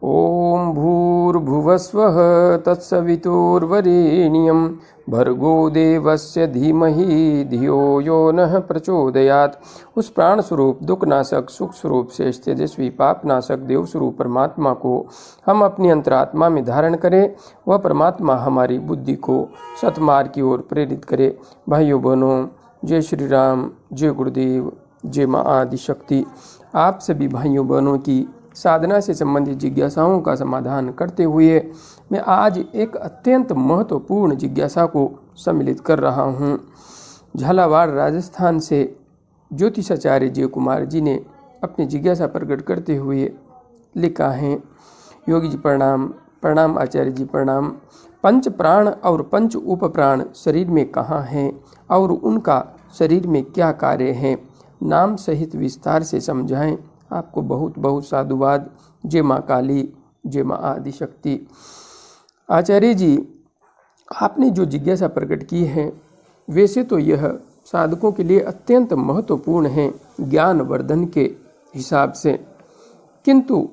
ओम भूर्भुवस्वः तत्सवितुर्वरेण्यं भर्गो देवस्य धीमहि धियो यो नः प्रचोदयात्। उस प्राण स्वरूप, दुखनाशक, सुख स्वरूप, शेष तेजस्वी, पापनाशक देव स्वरूप परमात्मा को हम अपनी अंतरात्मा में धारण करें। वह परमात्मा हमारी बुद्धि को सतमार्ग की ओर प्रेरित करे। भाइयों बहनों, जय श्री राम, जय गुरुदेव, जय माँ आदिशक्ति। आप सभी भाइयों बहनों की साधना से संबंधित जिज्ञासाओं का समाधान करते हुए मैं आज एक अत्यंत महत्वपूर्ण जिज्ञासा को सम्मिलित कर रहा हूँ। झालावाड़ राजस्थान से ज्योतिषाचार्य जय कुमार जी ने अपनी जिज्ञासा प्रकट करते हुए लिखा है। योगी जी प्रणाम। प्रणाम आचार्य जी प्रणाम। पंच प्राण और पंच उप प्राण शरीर में कहाँ हैं और उनका शरीर में क्या कार्य है, नाम सहित विस्तार से समझाएं। आपको बहुत बहुत साधुवाद। जय माँ काली, जय माँ आदिशक्ति। आचार्य जी, आपने जो जिज्ञासा प्रकट की है वैसे तो यह साधकों के लिए अत्यंत महत्वपूर्ण है ज्ञान वर्धन के हिसाब से, किंतु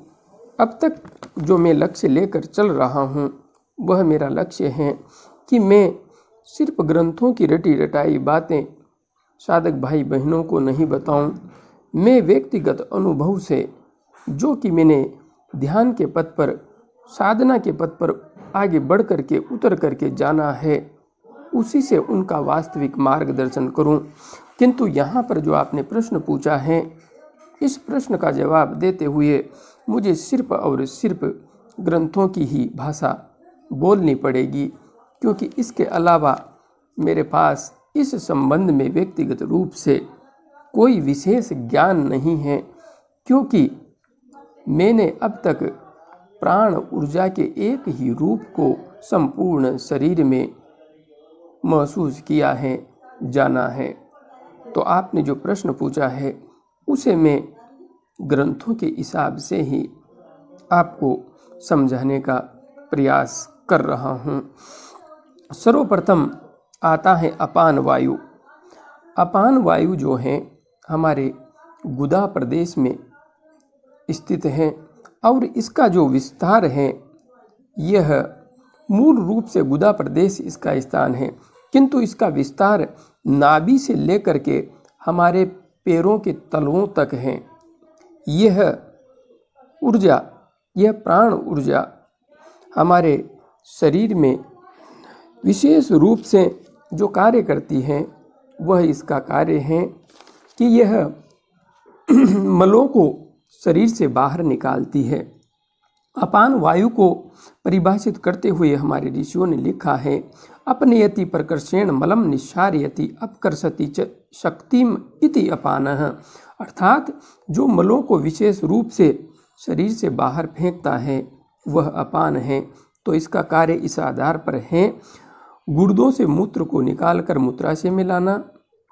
अब तक जो मैं लक्ष्य लेकर चल रहा हूँ वह मेरा लक्ष्य है कि मैं सिर्फ ग्रंथों की रटी रटाई बातें साधक भाई बहनों को नहीं बताऊं। मैं व्यक्तिगत अनुभव से, जो कि मैंने ध्यान के पथ पर, साधना के पथ पर आगे बढ़ करके उतर करके जाना है, उसी से उनका वास्तविक मार्गदर्शन करूं। किंतु यहाँ पर जो आपने प्रश्न पूछा है, इस प्रश्न का जवाब देते हुए मुझे सिर्फ और सिर्फ ग्रंथों की ही भाषा बोलनी पड़ेगी, क्योंकि इसके अलावा मेरे पास इस संबंध में व्यक्तिगत रूप से कोई विशेष ज्ञान नहीं है, क्योंकि मैंने अब तक प्राण ऊर्जा के एक ही रूप को संपूर्ण शरीर में महसूस किया है, जाना है। तो आपने जो प्रश्न पूछा है उसे मैं ग्रंथों के हिसाब से ही आपको समझाने का प्रयास कर रहा हूँ। सर्वप्रथम आता है अपान वायु। अपान वायु जो है हमारे गुदा प्रदेश में स्थित है और इसका जो विस्तार है यह मूल रूप से गुदा प्रदेश इसका स्थान है, किंतु इसका विस्तार नाभि से लेकर के हमारे पैरों के तलवों तक है। यह ऊर्जा, यह प्राण ऊर्जा हमारे शरीर में विशेष रूप से जो कार्य करती है वह इसका कार्य है कि यह मलों को शरीर से बाहर निकालती है। अपान वायु को परिभाषित करते हुए हमारे ऋषियों ने लिखा है, अपनयति प्रकर्षेण मलम निस्सारयति अपकर्षति च शक्तिम इति अपानः। अर्थात जो मलों को विशेष रूप से शरीर से बाहर फेंकता है वह अपान है। तो इसका कार्य इस आधार पर है, गुर्दों से मूत्र को निकालकर मूत्राशय में लाना,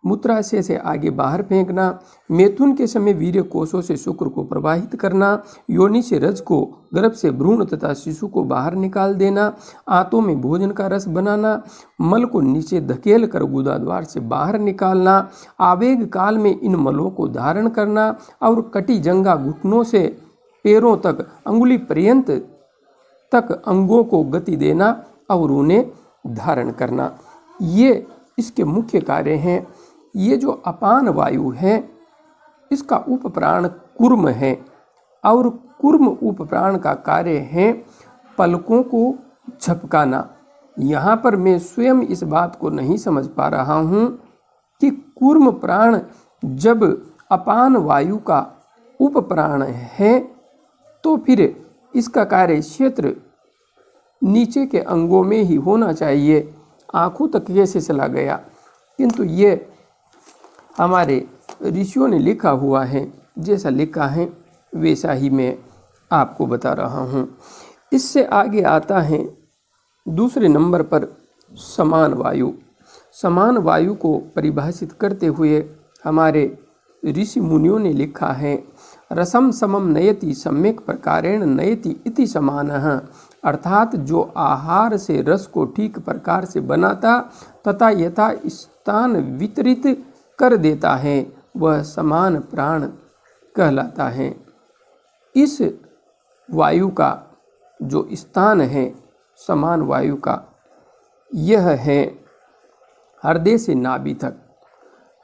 मूत्राशय से आगे बाहर फेंकना, मैथुन के समय वीर्य कोशों से शुक्र को प्रवाहित करना, योनि से रज को, गर्भ से भ्रूण तथा शिशु को बाहर निकाल देना, आंतों में भोजन का रस बनाना, मल को नीचे धकेल कर गुदाद्वार से बाहर निकालना, आवेग काल में इन मलों को धारण करना और कटी जंगा घुटनों से पैरों तक अंगुली पर्यंत तक अंगों को गति देना और उन्हें धारण करना। ये इसके मुख्य कार्य हैं। ये जो अपान वायु है इसका उपप्राण कूर्म है और कूर्म उपप्राण का कार्य है पलकों को झपकाना। यहाँ पर मैं स्वयं इस बात को नहीं समझ पा रहा हूँ कि कूर्म प्राण जब अपान वायु का उपप्राण है तो फिर इसका कार्य क्षेत्र नीचे के अंगों में ही होना चाहिए, आँखों तक कैसे चला गया। किंतु ये हमारे ऋषियों ने लिखा हुआ है, जैसा लिखा है वैसा ही मैं आपको बता रहा हूँ। इससे आगे आता है दूसरे नंबर पर समान वायु। समान वायु को परिभाषित करते हुए हमारे ऋषि मुनियों ने लिखा है, रसम समम नयति सम्यक प्रकारेण नयति इति समानः। अर्थात जो आहार से रस को ठीक प्रकार से बनाता तथा यथा स्थान वितरित कर देता है वह समान प्राण कहलाता है। इस वायु का जो स्थान है समान वायु का, यह है हृदय से नाभि तक।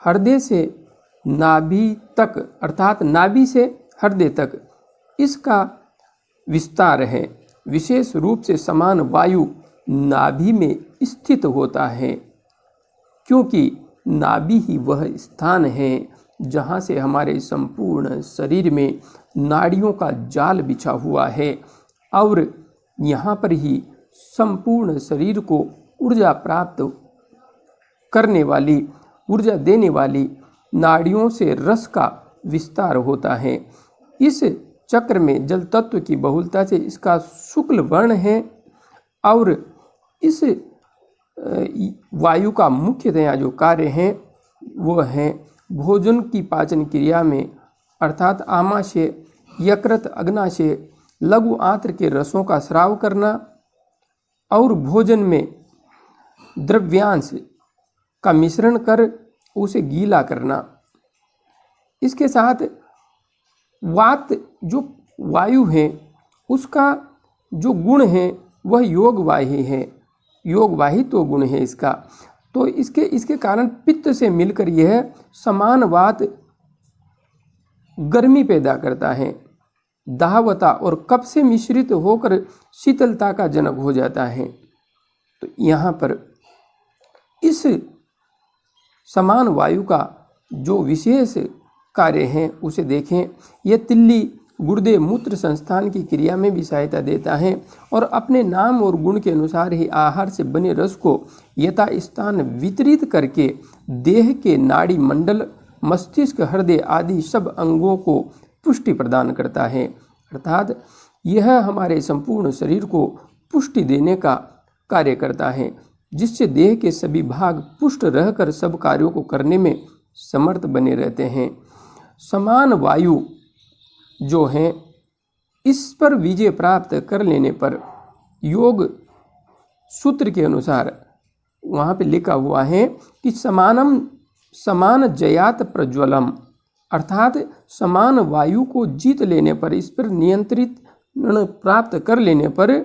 हृदय से नाभि तक अर्थात नाभि से हृदय तक इसका विस्तार है। विशेष रूप से समान वायु नाभि में स्थित होता है, क्योंकि नाभि ही वह स्थान है जहाँ से हमारे संपूर्ण शरीर में नाड़ियों का जाल बिछा हुआ है और यहाँ पर ही संपूर्ण शरीर को ऊर्जा प्राप्त करने वाली, ऊर्जा देने वाली नाड़ियों से रस का विस्तार होता है। इस चक्र में जल तत्व की बहुलता से इसका शुक्ल वर्ण है और इस वायु का मुख्यतया जो कार्य है वह है भोजन की पाचन क्रिया में अर्थात आमाशय, यकृत, अग्नाशय, लघु आंत्र के रसों का स्राव करना और भोजन में द्रव्यांश का मिश्रण कर उसे गीला करना। इसके साथ वात जो वायु है उसका जो गुण है वह योगवाही है, योगवाही तो गुण है इसका। तो इसके कारण पित्त से मिलकर यह समान वात गर्मी पैदा करता है, दाहवता और कफ से मिश्रित होकर शीतलता का जनक हो जाता है। तो यहाँ पर इस समान वायु का जो विशेष कार्य है उसे देखें। यह तिल्ली, गुर्दे, मूत्र संस्थान की क्रिया में भी सहायता देता है और अपने नाम और गुण के अनुसार ही आहार से बने रस को यथास्थान वितरित करके देह के नाड़ी मंडल, मस्तिष्क, हृदय आदि सब अंगों को पुष्टि प्रदान करता है। अर्थात यह हमारे संपूर्ण शरीर को पुष्टि देने का कार्य करता है, जिससे देह के सभी भाग पुष्ट रहकर सब कार्यों को करने में समर्थ बने रहते हैं। समान वायु जो है इस पर विजय प्राप्त कर लेने पर योग सूत्र के अनुसार वहाँ पे लिखा हुआ है कि समान जयात प्रज्वलम, अर्थात समान वायु को जीत लेने पर, इस पर नियंत्रित प्राप्त कर लेने पर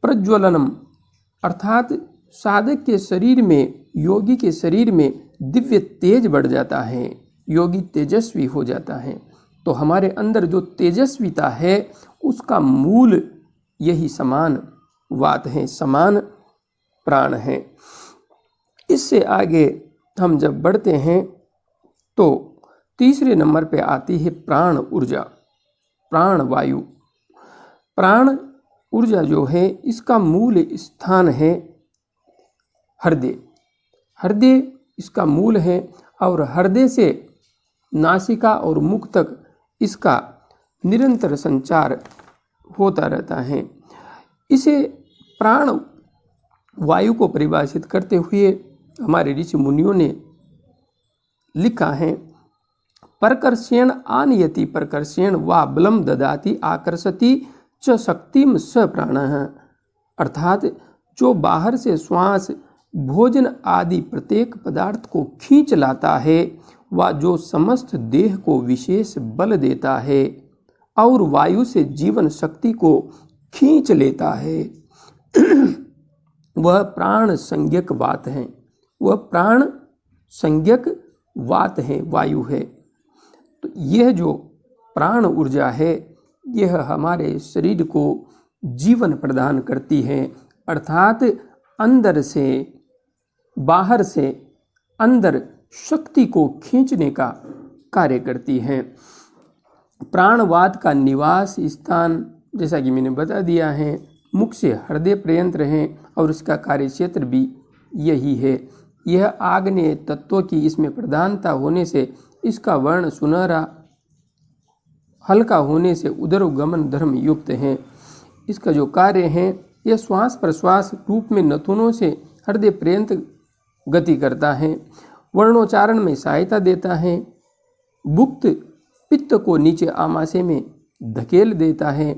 प्रज्वलनम अर्थात साधक के शरीर में, योगी के शरीर में दिव्य तेज बढ़ जाता है, योगी तेजस्वी हो जाता है। तो हमारे अंदर जो तेजस्विता है उसका मूल यही समान वात है, समान प्राण है। इससे आगे हम जब बढ़ते हैं तो तीसरे नंबर पे आती है प्राण ऊर्जा, प्राण वायु। प्राण ऊर्जा जो है इसका मूल स्थान है हृदय। हृदय इसका मूल है और हृदय से नासिका और मुख तक इसका निरंतर संचार होता रहता है। इसे प्राण वायु को परिभाषित करते हुए हमारे ऋषि मुनियों ने लिखा है, परकर्षेण आनयति परकर्षेण वा बलम ददाति आकर्षति च शक्तिम स प्राणः, अर्थात जो बाहर से श्वास, भोजन आदि प्रत्येक पदार्थ को खींच लाता है व जो समस्त देह को विशेष बल देता है और वायु से जीवन शक्ति को खींच लेता है वह प्राण संज्ञक वात है, वह प्राण संज्ञक वात है, वायु है। तो यह जो प्राण ऊर्जा है यह हमारे शरीर को जीवन प्रदान करती है, अर्थात अंदर से बाहर से अंदर शक्ति को खींचने का कार्य करती है। प्राणवात का निवास स्थान जैसा कि मैंने बता दिया है मुख से हृदय पर्यंत है और इसका कार्य क्षेत्र भी यही है। यह आग्नेय तत्व की इसमें प्रधानता होने से इसका वर्ण सुनहरा हल्का होने से उदरगमन धर्म युक्त है। इसका जो कार्य है यह श्वास प्रश्वास रूप में नथुनों से हृदय पर्यंत गति करता है, वर्णोच्चारण में सहायता देता है, भुक्त पित्त को नीचे आमाशय में धकेल देता है,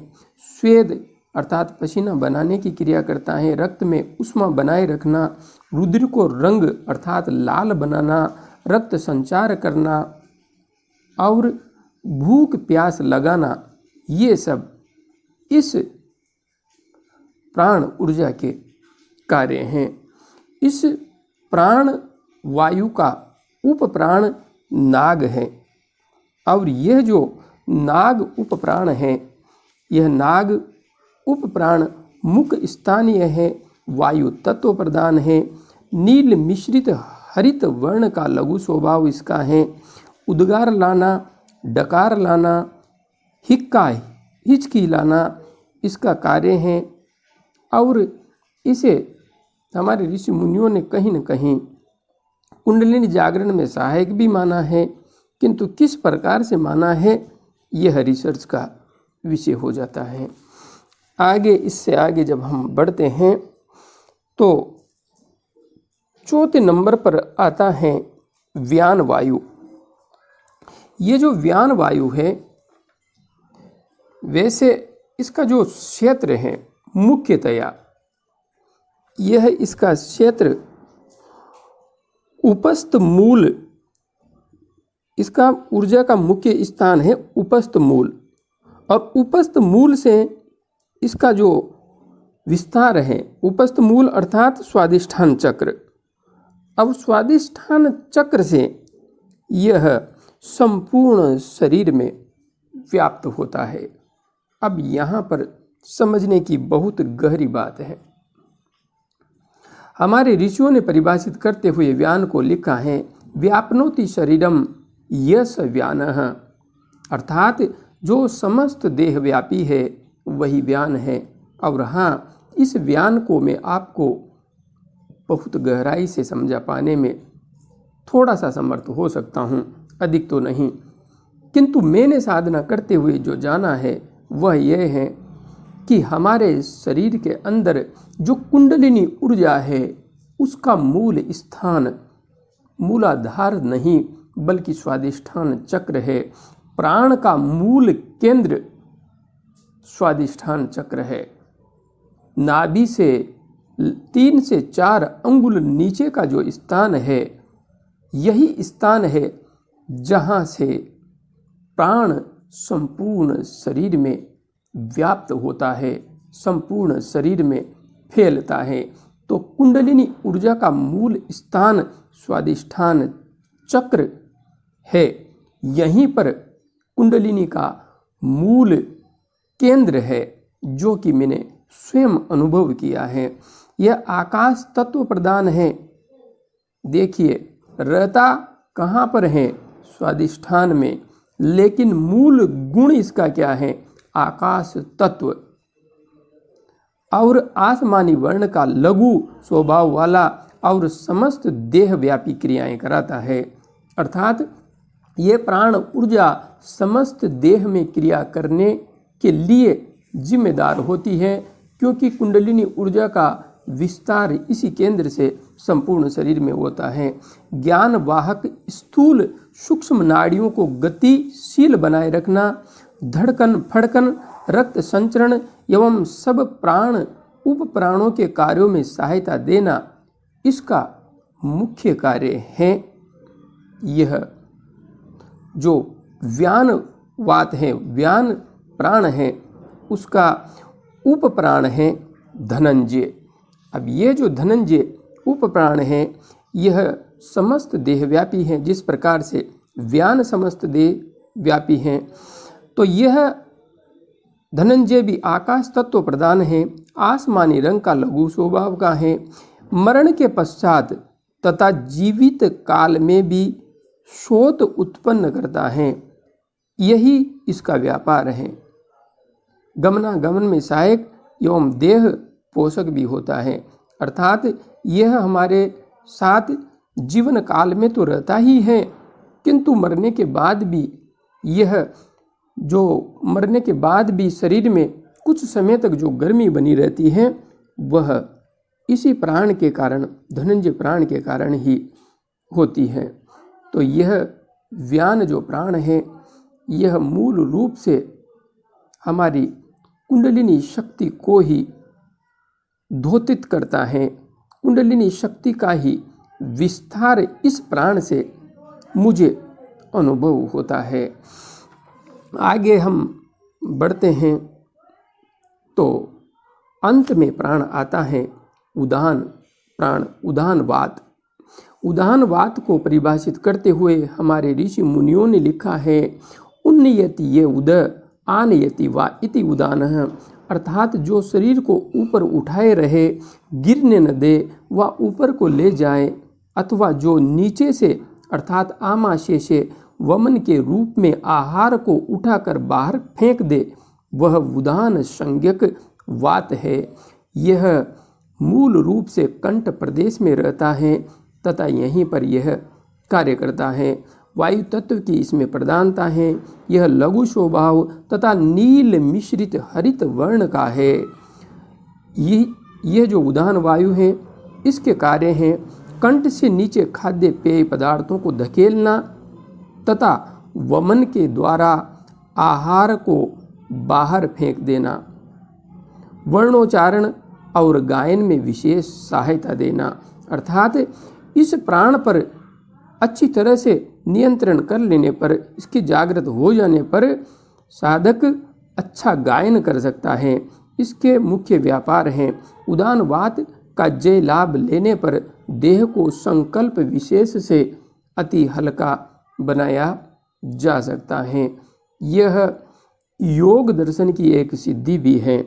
स्वेद अर्थात पसीना बनाने की क्रिया करता है, रक्त में ऊष्मा बनाए रखना, रुधिर को रंग अर्थात लाल बनाना, रक्त संचार करना और भूख प्यास लगाना, ये सब इस प्राण ऊर्जा के कार्य हैं। इस प्राण वायु का उपप्राण नाग है और यह जो नाग उपप्राण है, यह नाग उपप्राण मुख स्थानीय है, वायु तत्व प्रदान है, नील मिश्रित हरित वर्ण का लघु स्वभाव इसका है, उद्गार लाना, डकार लाना, हिक्का हिचकी लाना इसका कार्य है। और इसे हमारे ऋषि मुनियों ने कहीं न कहीं कुंडलिनी जागरण में सहायक भी माना है, किंतु किस प्रकार से माना है यह रिसर्च का विषय हो जाता है। आगे इससे आगे जब हम बढ़ते हैं तो चौथे नंबर पर आता है व्यान वायु। ये जो व्यान वायु है, वैसे इसका जो क्षेत्र है मुख्यतया यह इसका क्षेत्र उपस्थ मूल, इसका ऊर्जा का मुख्य स्थान है उपस्थ मूल, और उपस्थ मूल से इसका जो विस्तार है, उपस्थ मूल अर्थात स्वादिष्ठान चक्र। अब स्वादिष्ठान चक्र से यह संपूर्ण शरीर में व्याप्त होता है। अब यहाँ पर समझने की बहुत गहरी बात है। हमारे ऋषियों ने परिभाषित करते हुए व्यान को लिखा है, व्यापनोति शरीरम यस व्यानः, अर्थात जो समस्त देह व्यापी है वही व्यान है। और हाँ, इस व्यान को मैं आपको बहुत गहराई से समझा पाने में थोड़ा सा समर्थ हो सकता हूँ, अधिक तो नहीं, किंतु मैंने साधना करते हुए जो जाना है वह यह है कि हमारे शरीर के अंदर जो कुंडलिनी ऊर्जा है उसका मूल स्थान मूलाधार नहीं बल्कि स्वादिष्ठान चक्र है। प्राण का मूल केंद्र स्वादिष्ठान चक्र है। नाभि से 3 से 4 अंगुल नीचे का जो स्थान है, यही स्थान है जहाँ से प्राण संपूर्ण शरीर में व्याप्त होता है, संपूर्ण शरीर में फैलता है। तो कुंडलिनी ऊर्जा का मूल स्थान स्वादिष्ठान चक्र है। यहीं पर कुंडलिनी का मूल केंद्र है, जो कि मैंने स्वयं अनुभव किया है। यह आकाश तत्व प्रदान है। देखिए, रहता कहाँ पर है? स्वादिष्ठान में, लेकिन मूल गुण इसका क्या है? आकाश तत्व। और आसमानी वर्ण का लघु स्वभाव वाला और समस्त देह व्यापी क्रियाएं कराता है। अर्थात ये प्राण ऊर्जा समस्त देह में क्रिया करने के लिए जिम्मेदार होती है, क्योंकि कुंडलिनी ऊर्जा का विस्तार इसी केंद्र से संपूर्ण शरीर में होता है। ज्ञान वाहक स्थूल सूक्ष्म नाड़ियों को गतिशील बनाए रखना, धड़कन फड़कन रक्त संचरण एवं सब प्राण उप प्राणों के कार्यों में सहायता देना इसका मुख्य कार्य है। यह जो व्यान वात है, व्यान प्राण है, उसका उप प्राण है धनंजय। अब ये जो धनंजय उप प्राण है, यह समस्त देहव्यापी हैं। जिस प्रकार से व्यान समस्त देह व्यापी हैं, तो यह धनंजय भी आकाश तत्व प्रदान है, आसमानी रंग का लघु स्वभाव का है, मरण के पश्चात तथा जीवित काल में भी शोथ उत्पन्न करता है। यही इसका व्यापार है। गमनागमन में सहायक एवं देह पोषक भी होता है। अर्थात यह हमारे साथ जीवन काल में तो रहता ही है, किंतु मरने के बाद भी यह जो मरने के बाद भी शरीर में कुछ समय तक जो गर्मी बनी रहती है, वह इसी प्राण के कारण, धनंजय प्राण के कारण ही होती है। तो यह व्यान जो प्राण है, यह मूल रूप से हमारी कुंडलिनी शक्ति को ही द्योतित करता है। कुंडलिनी शक्ति का ही विस्तार इस प्राण से मुझे अनुभव होता है। आगे हम बढ़ते हैं तो अंत में प्राण आता है उदान प्राण, उदान वात। उदान वात को परिभाषित करते हुए हमारे ऋषि मुनियों ने लिखा है, उन्नयति ये उद आनयति वा इति उदानः, अर्थात जो शरीर को ऊपर उठाए रहे, गिरने न दे व ऊपर को ले जाए, अथवा जो नीचे से अर्थात आमाशय से वमन के रूप में आहार को उठाकर बाहर फेंक दे, वह उदान संज्ञक वात है। यह मूल रूप से कंठ प्रदेश में रहता है तथा यहीं पर यह कार्य करता है। वायु तत्व की इसमें प्रधानता है। यह लघु स्वभाव तथा नील मिश्रित हरित वर्ण का है। यह जो उदान वायु है, इसके कार्य हैं कंठ से नीचे खाद्य पेय पदार्थों को धकेलना तथा वमन के द्वारा आहार को बाहर फेंक देना, वर्णोच्चारण और गायन में विशेष सहायता देना। अर्थात इस प्राण पर अच्छी तरह से नियंत्रण कर लेने पर, इसके जागृत हो जाने पर साधक अच्छा गायन कर सकता है। इसके मुख्य व्यापार हैं। उदान वात का जय लाभ लेने पर देह को संकल्प विशेष से अति हल्का बनाया जा सकता है। यह योग दर्शन की एक सिद्धि भी है,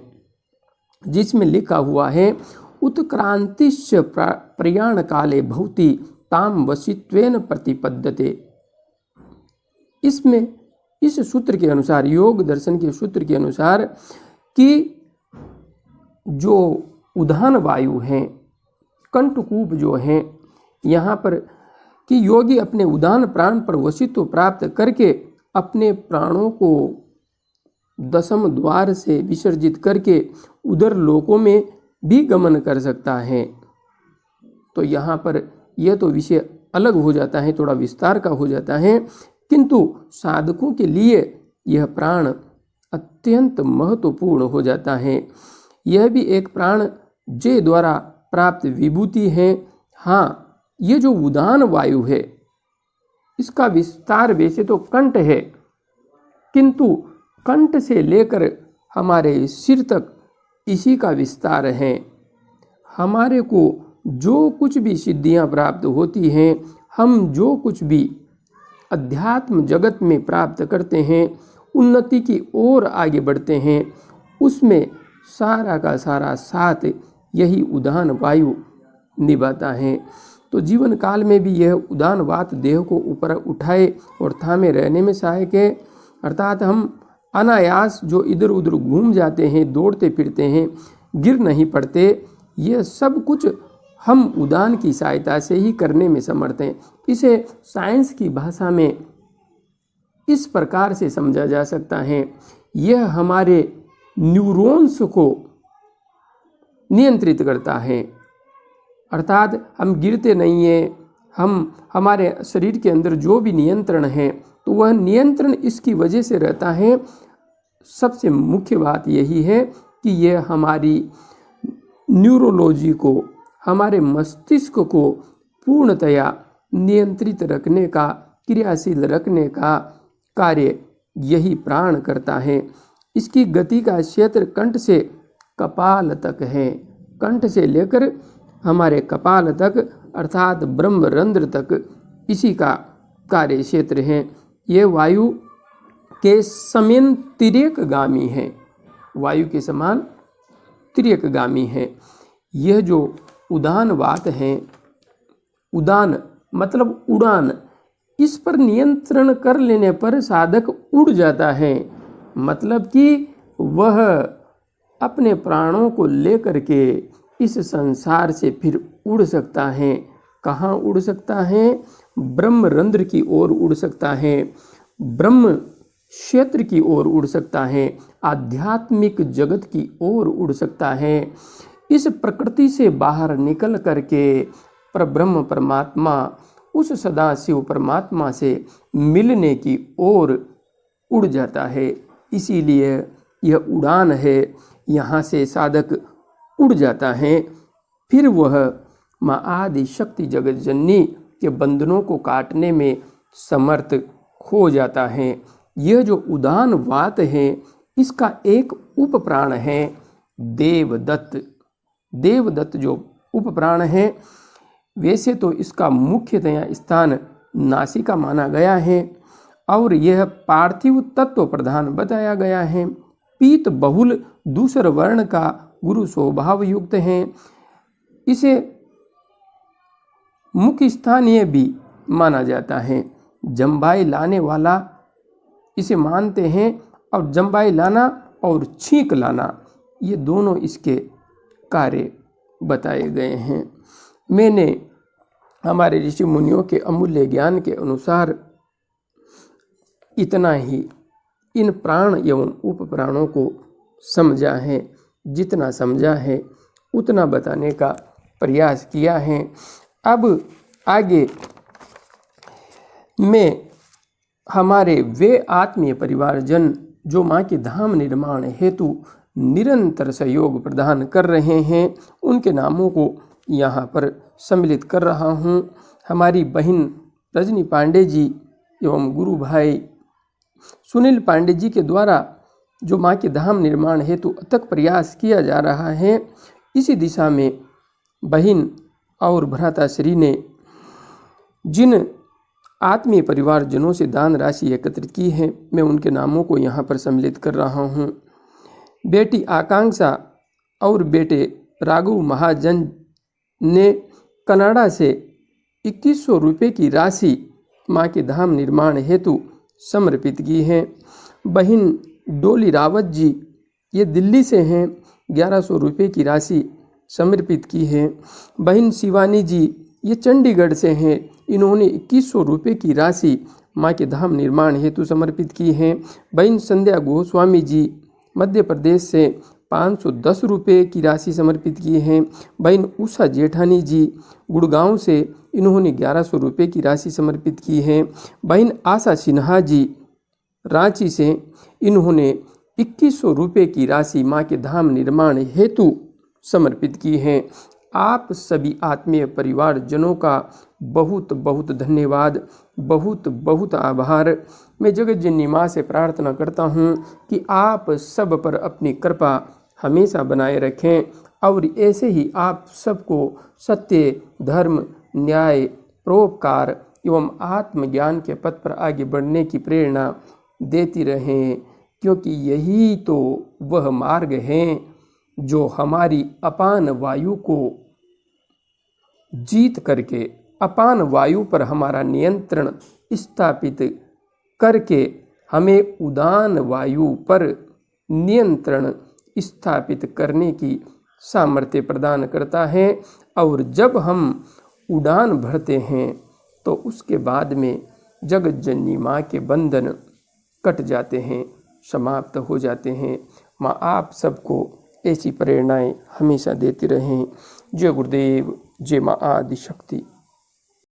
जिसमें लिखा हुआ है, उत्क्रांतिश्च प्रयाण काले भवति ताम वशित्वेन प्रतिपद्यते। इसमें इस सूत्र के अनुसार, योग दर्शन के सूत्र के अनुसार, कि जो उदान वायु हैं, कंठकूप जो हैं, यहाँ पर कि योगी अपने उदान प्राण पर वशित्व प्राप्त करके अपने प्राणों को दशम द्वार से विसर्जित करके उधर लोकों में भी गमन कर सकता है। तो यहाँ पर यह तो विषय अलग हो जाता है, थोड़ा विस्तार का हो जाता है, किंतु साधकों के लिए यह प्राण अत्यंत महत्वपूर्ण हो जाता है। यह भी एक प्राण जय द्वारा प्राप्त विभूति है। हाँ, ये जो उदान वायु है, इसका विस्तार वैसे तो कंठ है, किंतु कंठ से लेकर हमारे सिर तक इसी का विस्तार है। हमारे को जो कुछ भी सिद्धियां प्राप्त होती हैं, हम जो कुछ भी अध्यात्म जगत में प्राप्त करते हैं, उन्नति की ओर आगे बढ़ते हैं, उसमें सारा का सारा साथ यही उदान वायु निभाता है। तो जीवन काल में भी यह उदान वात देह को ऊपर उठाए और थामे रहने में सहायक है। अर्थात हम अनायास जो इधर उधर घूम जाते हैं, दौड़ते फिरते हैं, गिर नहीं पड़ते, यह सब कुछ हम उदान की सहायता से ही करने में समर्थ हैं। इसे साइंस की भाषा में इस प्रकार से समझा जा सकता है, यह हमारे न्यूरॉन्स को नियंत्रित करता है। अर्थात हम गिरते नहीं हैं, हमारे शरीर के अंदर जो भी नियंत्रण है, तो वह नियंत्रण इसकी वजह से रहता है। सबसे मुख्य बात यही है कि यह हमारी न्यूरोलॉजी को, हमारे मस्तिष्क को पूर्णतया नियंत्रित रखने का, क्रियाशील रखने का कार्य यही प्राण करता है। इसकी गति का क्षेत्र कंठ से कपाल तक है। कंठ से लेकर हमारे कपाल तक अर्थात ब्रह्मरंध्र तक इसी का कार्य क्षेत्र है। ये वायु के समान तिर्यकगामी है, वायु के समान तिर्यकगामी है। यह जो उदान वात है, उदान मतलब उड़ान, इस पर नियंत्रण कर लेने पर साधक उड़ जाता है। मतलब कि वह अपने प्राणों को लेकर के इस संसार से फिर उड़ सकता है। कहाँ उड़ सकता है? ब्रह्मरंध्र की ओर उड़ सकता है, ब्रह्म क्षेत्र की ओर उड़ सकता है, आध्यात्मिक जगत की ओर उड़ सकता है। इस प्रकृति से बाहर निकल करके परब्रह्म परमात्मा, उस सदाशिव परमात्मा से मिलने की ओर उड़ जाता है। इसीलिए यह उड़ान है, यहाँ से साधक उड़ जाता है। फिर वह माँ आदि शक्ति जगत जननी के बंधनों को काटने में समर्थ हो जाता है। यह जो उदान वात है, इसका एक उप प्राण है, देवदत्त। देवदत्त जो उपप्राण है, वैसे तो इसका मुख्यतया स्थान नासिका माना गया है और यह पार्थिव तत्व प्रधान बताया गया है। पीत बहुल दूसर वर्ण का गुरु स्वभाव युक्त है। इसे मुख्य स्थानीय भी माना जाता है। जम्बाई लाने वाला इसे मानते हैं और जम्बाई लाना और छींक लाना ये दोनों इसके कार्य बताए गए हैं। मैंने हमारे ऋषि मुनियों के अमूल्य ज्ञान के अनुसार इतना ही इन प्राण एवं उपप्राणों को समझा है। जितना समझा है उतना बताने का प्रयास किया है। अब आगे मैं हमारे वे आत्मीय परिवारजन जो माँ के धाम निर्माण हेतु निरंतर सहयोग प्रदान कर रहे हैं, उनके नामों को यहाँ पर सम्मिलित कर रहा हूँ। हमारी बहन रजनी पांडे जी एवं गुरु भाई सुनील पांडे जी के द्वारा जो माँ के धाम निर्माण हेतु अथक प्रयास किया जा रहा है, इसी दिशा में बहन और भ्राताश्री ने जिन आत्मीय परिवारजनों से दान राशि एकत्रित की है, मैं उनके नामों को यहाँ पर सम्मिलित कर रहा हूँ। बेटी आकांक्षा और बेटे राघव महाजन ने कनाडा से 2100 रुपये की राशि माँ के धाम निर्माण हेतु समर्पित की है। बहन डोली रावत जी ये दिल्ली से हैं, 1100 रुपये की राशि समर्पित की है। बहन शिवानी जी ये चंडीगढ़ से हैं, इन्होंने 2100 रुपये की राशि माँ के धाम निर्माण हेतु समर्पित की है। बहन संध्या गोस्वामी जी मध्य प्रदेश से 510 रुपये की राशि समर्पित की है। बहन उषा जेठानी जी गुड़गांव से, इन्होंने 1100 रुपये की राशि समर्पित की है। बहन आशा सिन्हा जी रांची से, इन्होंने 2100 रुपये की राशि माँ के धाम निर्माण हेतु समर्पित की है। आप सभी आत्मीय परिवारजनों का बहुत बहुत धन्यवाद, बहुत बहुत आभार। मैं जगत जननी माँ से प्रार्थना करता हूँ कि आप सब पर अपनी कृपा हमेशा बनाए रखें और ऐसे ही आप सबको सत्य, धर्म, न्याय, परोपकार एवं आत्मज्ञान के पथ पर आगे बढ़ने की प्रेरणा देती रहें, क्योंकि यही तो वह मार्ग है जो हमारी अपान वायु को जीत करके, अपान वायु पर हमारा नियंत्रण स्थापित करके हमें उदान वायु पर नियंत्रण स्थापित करने की सामर्थ्य प्रदान करता है। और जब हम उड़ान भरते हैं तो उसके बाद में जगत जननी माँ के बंधन कट जाते हैं, समाप्त हो जाते हैं। माँ आप सबको ऐसी प्रेरणाएं हमेशा देती रहें। जय गुरुदेव, जय माँ आदि शक्ति।